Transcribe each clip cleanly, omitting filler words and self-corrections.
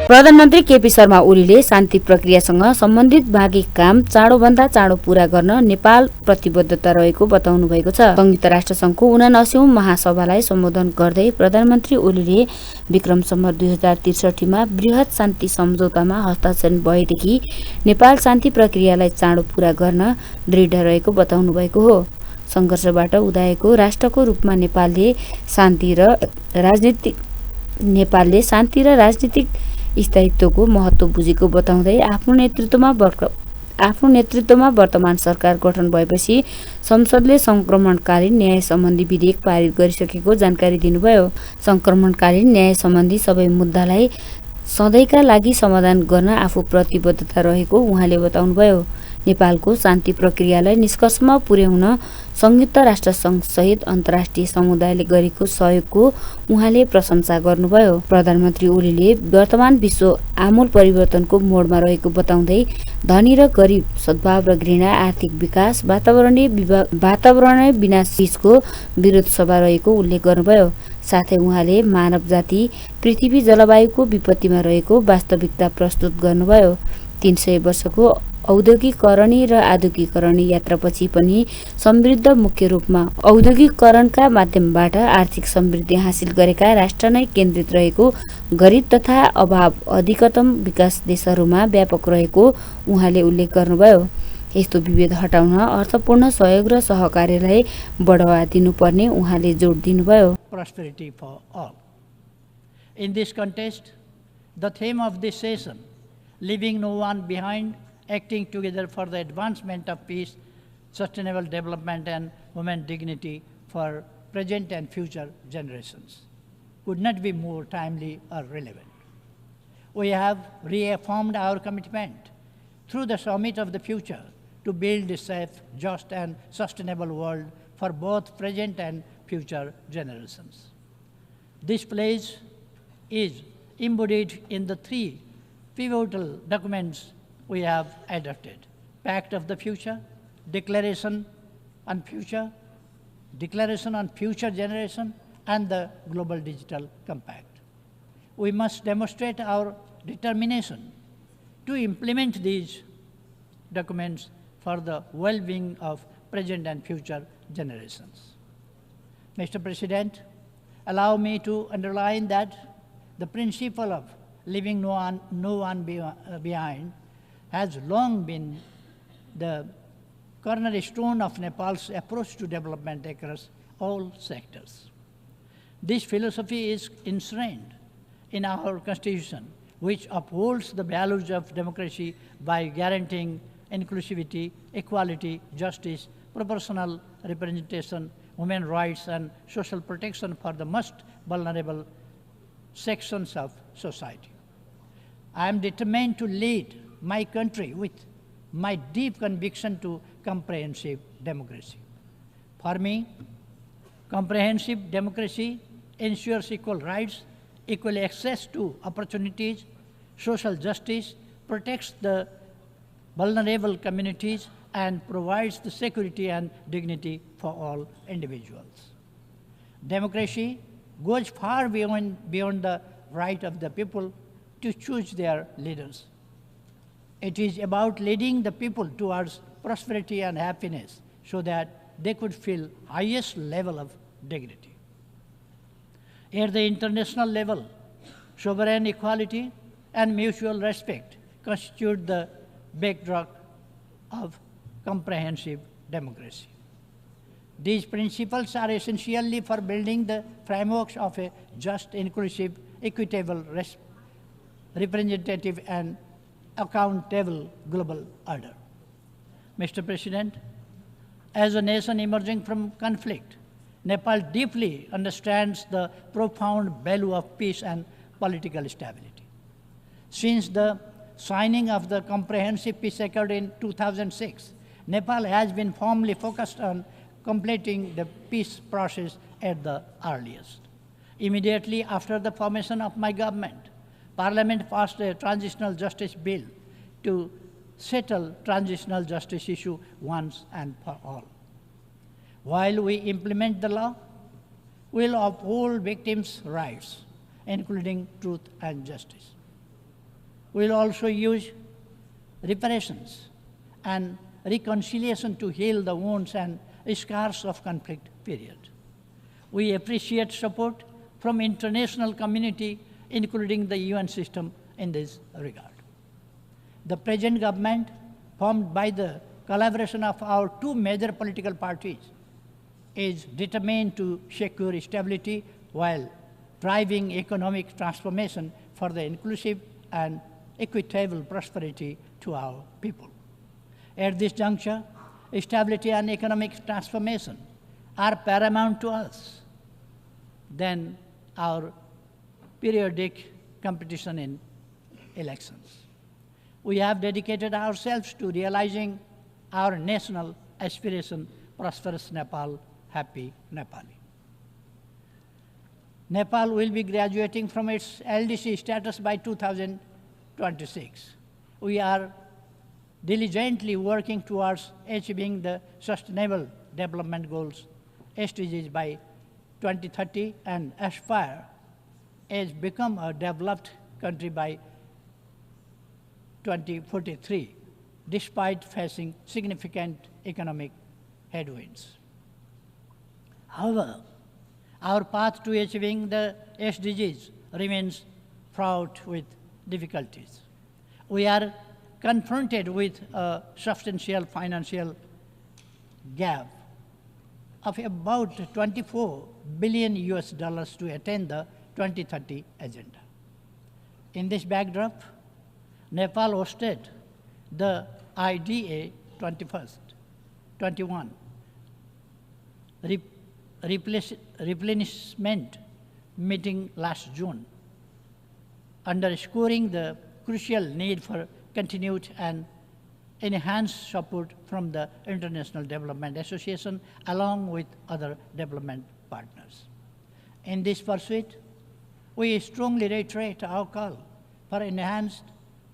प्रधानमन्त्री केपी शर्मा ओलीले शान्ति प्रक्रियासँग सम्बन्धित बाँकी काम चाँडोभन्दा चाँडो पूरा गर्न नेपाल प्रतिबद्धता रहेको बताउनु भएको छ। संयुक्त राष्ट्र संघको 79औं महासभालाई सम्बोधन गर्दै प्रधानमन्त्री ओलीले विक्रम सम्वत 2063 मा बृहत शान्ति सम्झौतामा हस्ताक्षर भएदेखि नेपाल शान्ति प्रक्रियालाई चाँडो पूरा गर्न दृढ रहेको बताउनु भएको हो। संघर्षबाट उदाएको राष्ट्रको रूपमा नेपालले शान्ति र राजनीतिक स्थायित्वको महत्त्व बुझेको बताउँदै आफ्नो नेतृत्वमा वर्तमान सरकार गठन भएपछि संसदले संक्रमणकालीन न्याय सम्बन्धी विधेयक पारित गरिसकेको जानकारी दिनुभयो। संक्रमणकालीन न्याय सम्बन्धी सबै मुद्दालाई सधैँका लागि समाधान गर्न आफू प्रतिबद्धता रहेको उहाँले बताउनुभयो। नेपालको शान्ति प्रक्रियालाई निष्कर्षमा पुर्याउन संयुक्त राष्ट्र संघ सहित अन्तर्राष्ट्रिय समुदायले गरेको सहयोगको उहाँले प्रशंसा गर्नुभयो। प्रधानमन्त्री ओलीले वर्तमान विश्व आमूल परिवर्तनको मोडमा रहेको बताउँदै धनी र गरिब, सद्भाव र घृणा, आर्थिक विकास, वातावरणीय विनाश बीचको विरोध सभा रहेको उल्लेख गर्नुभयो। साथै उहाँले मानव जाति पृथ्वी जलवायुको विपत्तिमा रहेको वास्तविकता प्रस्तुत गर्नुभयो। 300 वर्षको औद्योगिकरणी र आधुनिकीकरण यात्रापछि पनि समृद्ध मुख्य रूपमा औद्योगिकरणका माध्यमबाट आर्थिक समृद्धि हासिल गरेका राष्ट्र नै केन्द्रित रहेको गरिब तथा अभाव अधिकतम विकास देशहरूमा व्यापक रहेको उहाँले उल्लेख गर्नुभयो। यस्तो विभेद हटाउन अर्थपूर्ण सहयोग र सहकार्यलाई बढावा दिनुपर्ने उहाँले जोड दिनुभयो। Prosperity for all. In this context, the theme of this session, leaving no one behind, acting together for the advancement of peace, sustainable development and human dignity for present and future generations, could not be more timely or relevant. We have reaffirmed our commitment through the Summit of the Future to build a safe, just and sustainable world for both present and future generations. This pledge is embodied in the three pivotal documents we have adopted: Pact of the Future, Declaration on Future Generation, and the Global Digital Compact. We must demonstrate our determination to implement these documents for the well-being of present and future generations. Mr. President, allow me to underline that the principle of leaving no one behind has long been the cornerstone of Nepal's approach to development across all sectors. This philosophy is enshrined in our Constitution, which upholds the values of democracy by guaranteeing inclusivity, equality, justice, proportional representation, human rights, and social protection for the most vulnerable sections of society. I am determined to lead my country with my deep conviction to comprehensive democracy. For me, comprehensive democracy ensures equal rights, equal access to opportunities, social justice, protects the vulnerable communities, and provides the security and dignity for all individuals. Democracy goes far beyond the right of the people to choose their leaders. It is about leading the people towards prosperity and happiness so that they could feel highest level of dignity. At the international level, sovereign equality and mutual respect constitute the backdrop of comprehensive democracy. These principles are essentially for building the frameworks of a just, inclusive, equitable, representative, and accountable global order. Mr. President, as a nation emerging from conflict, Nepal deeply understands the profound value of peace and political stability. Since the signing of the Comprehensive Peace Accord in 2006, Nepal has been firmly focused on completing the peace process at the earliest. Immediately after the formation of my government, Parliament passed a transitional justice bill to settle transitional justice issue once and for all. While we implement the law, we will uphold victims' rights, including truth and justice. We will also use reparations and reconciliation to heal the wounds and scars of conflict period. We appreciate support from international community, including the UN system in this regard. The present government, formed by the collaboration of our two major political parties, is determined to secure stability while driving economic transformation for the inclusive and equitable prosperity to our people. At this juncture, stability and economic transformation are paramount to us than our periodic competition in elections. We have dedicated ourselves to realizing our national aspiration, prosperous Nepal, happy Nepali. Nepal will be graduating from its LDC status by 2026. We are diligently working towards achieving the Sustainable Development Goals, SDGs, by 2030 and aspire as become a developed country by 2043, despite facing significant economic headwinds. However, our path to achieving the SDGs remains fraught with difficulties. We are confronted with a substantial financial gap of about 24 billion US dollars to attain the 2030 agenda. In this backdrop, Nepal hosted the IDA 21 replenishment meeting last June, underscoring the crucial need for continued and enhanced support from the International Development Association along with other development partners. In this pursuit, we strongly reiterate our call for enhanced,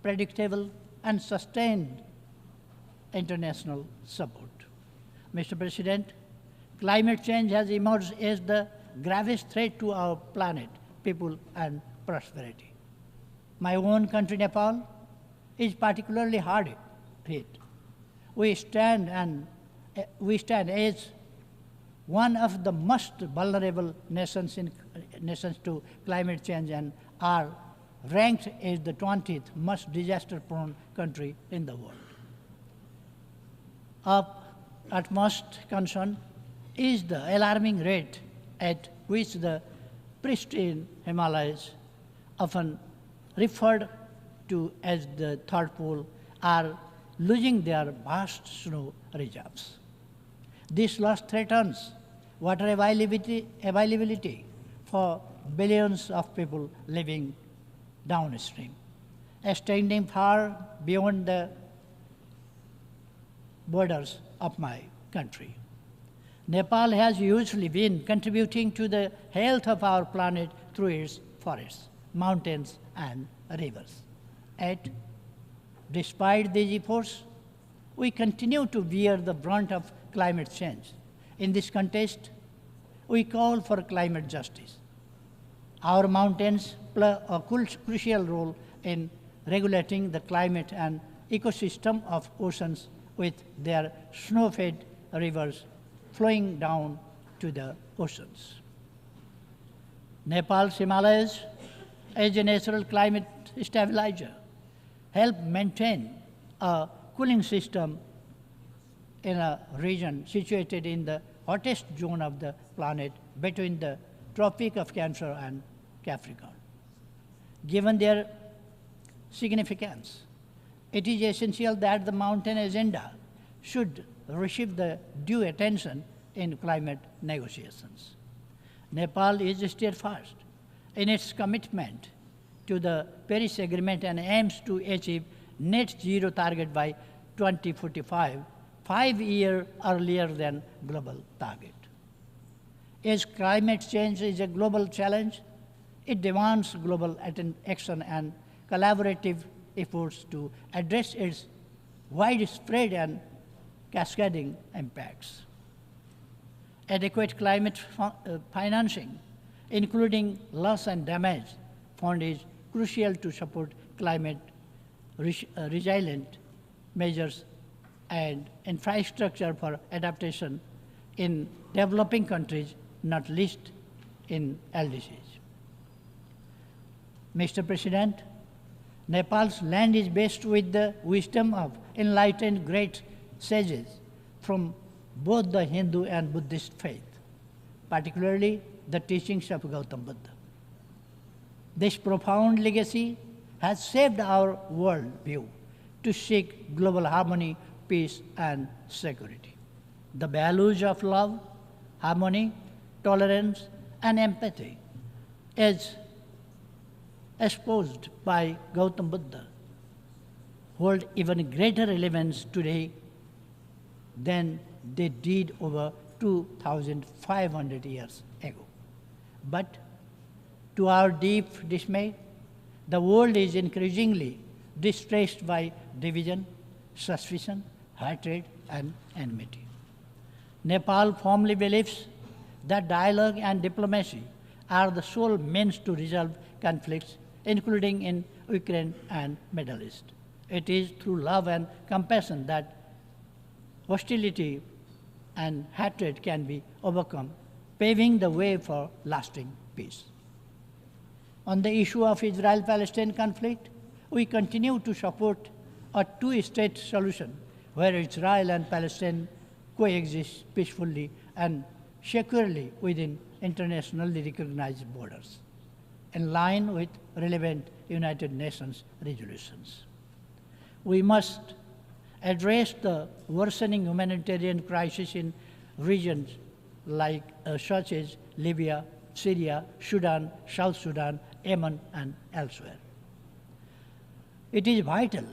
predictable, and sustained international support. Mr. President, climate change has emerged as the gravest threat to our planet, people, and prosperity. My own country, Nepal, is particularly hard hit. We stand as one of the most vulnerable nations to climate change and are ranked as the 20th most disaster-prone country in the world. Of utmost concern is the alarming rate at which the pristine Himalayas, often referred to as the third pole, are losing their vast snow reserves. This loss threatens water availability for billions of people living downstream, extending far beyond the borders of my country. Nepal has usually been contributing to the health of our planet through its forests, mountains, and rivers. Yet, despite these efforts, we continue to bear the brunt of climate change. In this context, we call for climate justice. Our mountains play a crucial role in regulating the climate and ecosystem of oceans with their snow-fed rivers flowing down to the oceans. Nepal's Himalayas, as a natural climate stabilizer, help maintain a cooling system in a region situated in the hottest zone of the planet between the Tropic of Cancer and Capricorn. Given their significance, it is essential that the mountain agenda should receive the due attention in climate negotiations. Nepal is steadfast in its commitment to the Paris Agreement and aims to achieve net zero target by 2045, 5 years earlier than global target. As climate change is a global challenge, it demands global action and collaborative efforts to address its widespread and cascading impacts. Adequate climate financing, including loss and damage fund, is crucial to support climate resilient measures and infrastructure for adaptation in developing countries, not least in LDCs. Mr. President, Nepal's land is blessed with the wisdom of enlightened great sages from both the Hindu and Buddhist faith, particularly the teachings of Gautam Buddha. This profound legacy has shaped our world view to seek global harmony, peace, and security. The values of love, harmony, tolerance, and empathy, as espoused by Gautam Buddha, hold even greater relevance today than they did over 2,500 years ago. But to our deep dismay, the world is increasingly distressed by division, suspicion, hatred, and enmity. Nepal firmly believes that dialogue and diplomacy are the sole means to resolve conflicts, including in Ukraine and Middle East. It is through love and compassion that hostility and hatred can be overcome, paving the way for lasting peace. On the issue of Israel-Palestine conflict, we continue to support a two-state solution where Israel and Palestine coexist peacefully and securely within internationally recognized borders, in line with relevant United Nations resolutions. We must address the worsening humanitarian crisis in regions such as Libya, Syria, Sudan, South Sudan, Yemen, and elsewhere. It is vital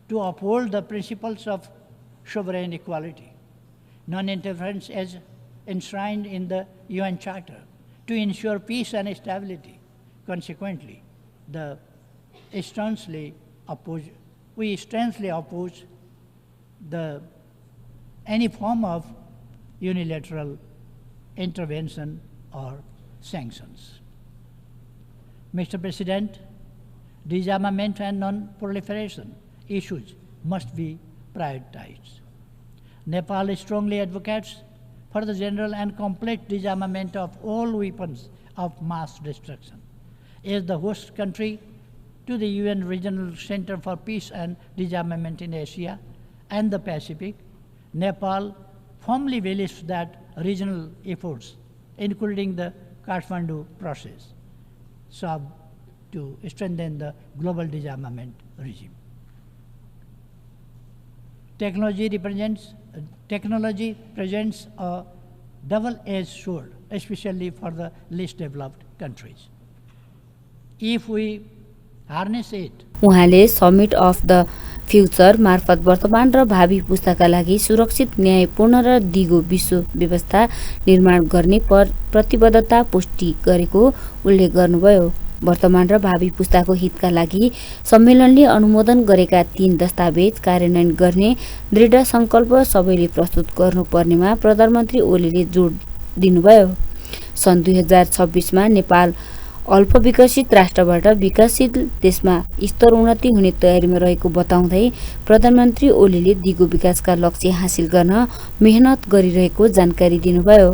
to uphold the principles of sovereign equality, non-interference as enshrined in the UN Charter, to ensure peace and stability. Consequently, we sternly oppose any form of unilateral intervention or sanctions. Mr. President, disarmament and non-proliferation issues must be prioritized. Nepal strongly advocates for the general and complete disarmament of all weapons of mass destruction. As the host country to the UN Regional Center for Peace and Disarmament in Asia and the Pacific, Nepal firmly believes that regional efforts, including the Kathmandu process, serve to strengthen the global disarmament regime. Technology presents a double-edged sword, especially for the least developed countries. If we harness it, उहाँले summit of the future मार्फत वर्तमान र भावी पुस्ताका लागि सुरक्षित, न्यायपूर्ण र दिगो विश्व व्यवस्था निर्माण गर्ने प्रतिबद्धता पुष्टि गरेको उल्लेख गर्नुभयो। वर्तमान र भावी पुस्ताको हितका लागि सम्मेलनले अनुमोदन गरेका 3 दस्तावेज कार्यान्वयन गर्ने दृढ संकल्प सबैले प्रस्तुत गर्नुपर्नेमा प्रधानमन्त्री ओलीले जोड दिनुभयो। सन् 2026 मा नेपाल अल्पविकसित राष्ट्रबाट विकसित देशमा स्तरोन्नति हुने तयारीमा रहेको बताउँदै प्रधानमन्त्री ओलीले दिगो विकासका लक्ष्य हासिल गर्न मेहनत गरिरहेको जानकारी दिनुभयो।